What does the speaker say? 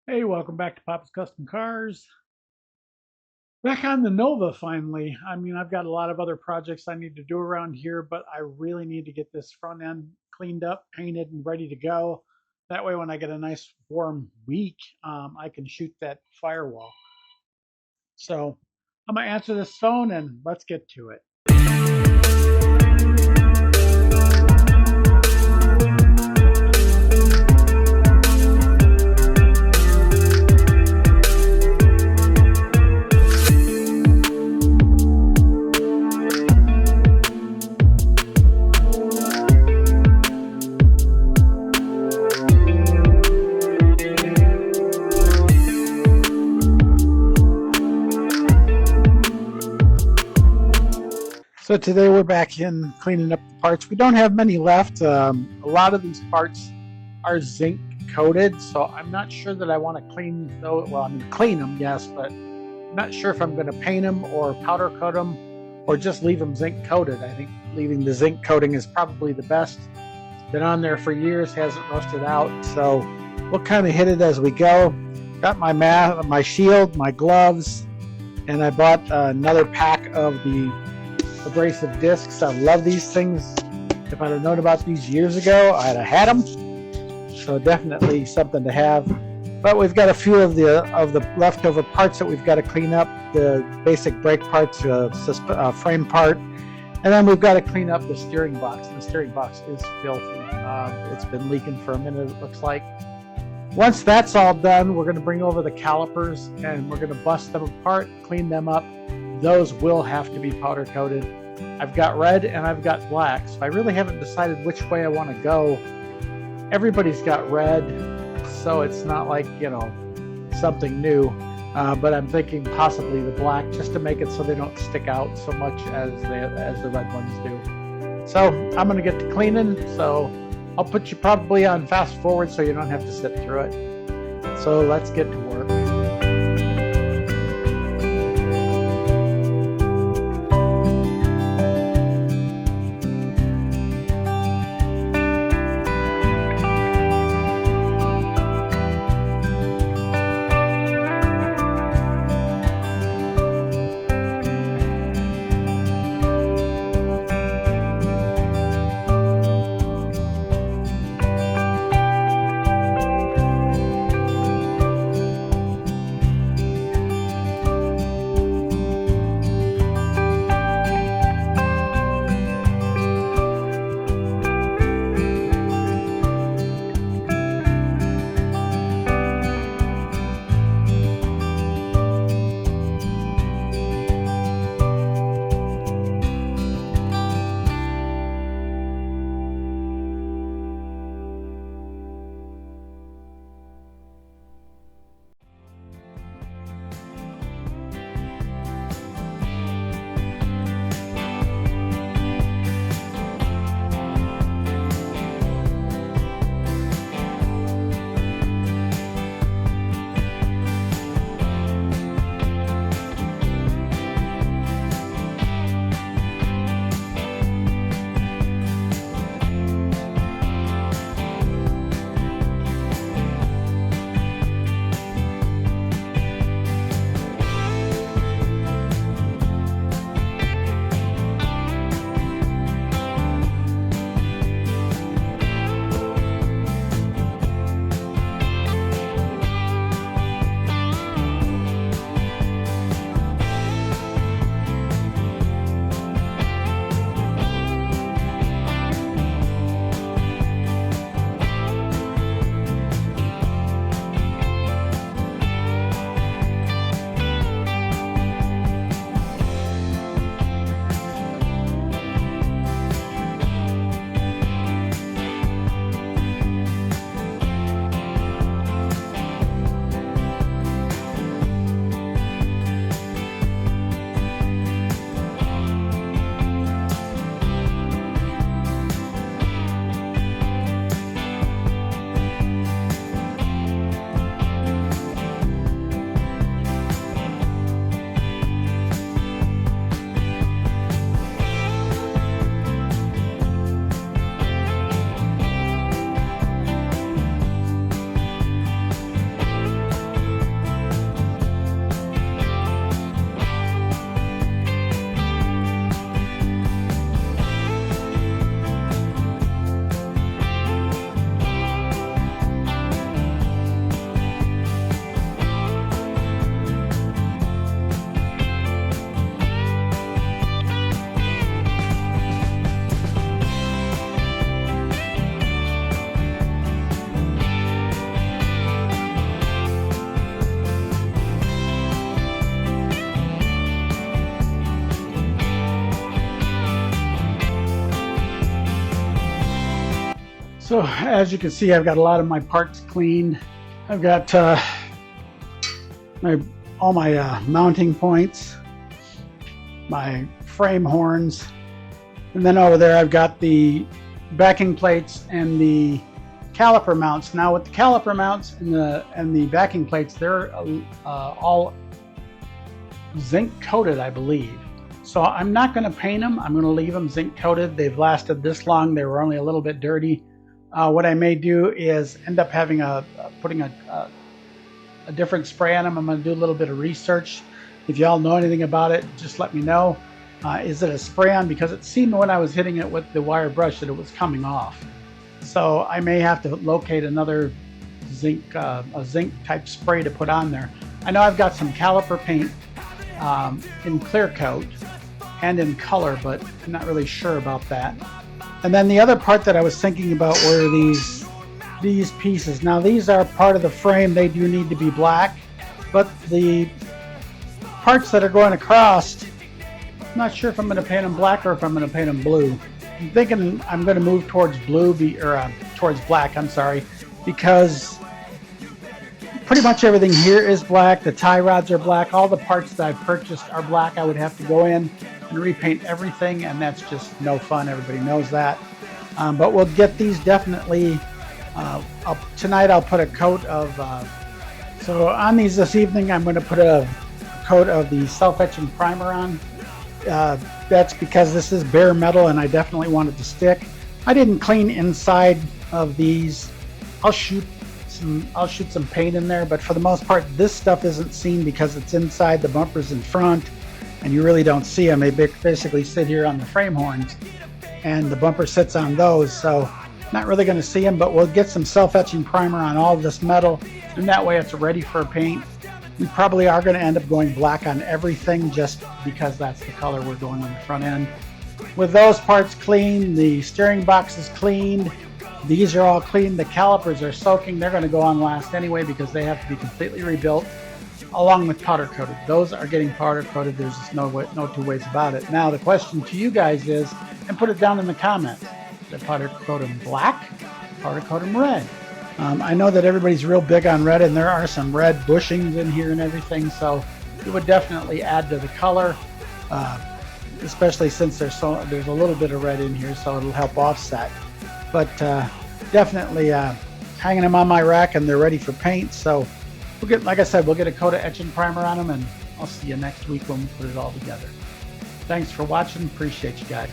Hey, welcome back to Papa's Custom Cars. Back on the Nova finally. I've got a lot of other projects I need to do around here, but I really need to get this front end cleaned up, painted, and ready to go. That way, when I get a nice warm week, I can shoot that firewall. So I'm going to answer this phone and let's get to it. So today we're back in cleaning up the parts. We don't have many left. A lot of these parts are zinc coated, so I'm not sure that I want to clean those. Well, I'm going to clean them, yes, but I'm not sure if I'm going to paint them or powder coat them or just leave them zinc coated. I think leaving the zinc coating is probably the best. It's been on there for years, hasn't rusted out, so we'll kind of hit it as we go. Got my my shield, my gloves, and I bought another pack of the abrasive discs. I love these things. If I'd have known about these years ago, I'd have had them. So definitely something to have. But we've got a few of the leftover parts that we've got to clean up. The basic brake parts, frame part, and then we've got to clean up the steering box. And the steering box is filthy. It's been leaking for a minute, it looks like. Once that's all done, we're going to bring over the calipers and we're going to bust them apart, clean them up. Those will have to be powder coated. I've got red and I've got black, so I really haven't decided which way I want to go. Everybody's got red, so it's not like, something new, but I'm thinking possibly the black just to make it so they don't stick out so much as the red ones do. So I'm going to get to cleaning, so I'll put you probably on fast forward so you don't have to sit through it. So let's get to work. So as you can see, I've got a lot of my parts cleaned. I've got all my mounting points, my frame horns, and then over there I've got the backing plates and the caliper mounts. Now with the caliper mounts and the backing plates, they're all zinc coated, I believe. So I'm not going to paint them. I'm going to leave them zinc coated. They've lasted this long. They were only a little bit dirty. What I may do is end up having putting a different spray on them. I'm going to do a little bit of research. If y'all know anything about it, just let me know. Is it a spray-on? Because it seemed when I was hitting it with the wire brush that it was coming off. So I may have to locate another zinc, a zinc type spray to put on there. I know I've got some caliper paint in clear coat and in color, but I'm not really sure about that. And then the other part that I was thinking about were these pieces. Now these are part of the frame. They do need to be black, but the parts that are going across, I'm not sure if I'm going to paint them black or if I'm going to paint them blue. I'm thinking I'm going to move towards blue, towards black, I'm sorry, because pretty much everything here is black. The tie rods are black. All the parts that I've purchased are black. I would have to go in and repaint everything, and that's just no fun. Everybody knows that. But we'll get these definitely. Tonight I'll put a coat of, so on these this evening I'm going to put a coat of the self-etching primer on. That's because this is bare metal and I definitely want it to stick. I didn't clean inside of these. I'll shoot some paint in there, but for the most part this stuff isn't seen because it's inside. The bumper's in front and you really don't see them. They basically sit here on the frame horns and the bumper sits on those, so not really going to see them. But we'll get some self-etching primer on all this metal, and that way it's ready for paint. We probably are going to end up going black on everything just because that's the color we're going on the front end. With those parts clean, the steering box is cleaned, these are all clean, the calipers are soaking. They're going to go on last anyway because they have to be completely rebuilt along with powder coated. Those are getting powder coated. There's just no two ways about it. Now the question to you guys is, and put it down in the comments, the powder coat them black, powder coat them red. I know that everybody's real big on red, and there are some red bushings in here and everything, so it would definitely add to the color, especially since there's a little bit of red in here, so it'll help offset. But definitely hanging them on my rack, and they're ready for paint. So we'll get, like I said, we'll get a coat of etching primer on them, and I'll see you next week when we put it all together. Thanks for watching. Appreciate you guys.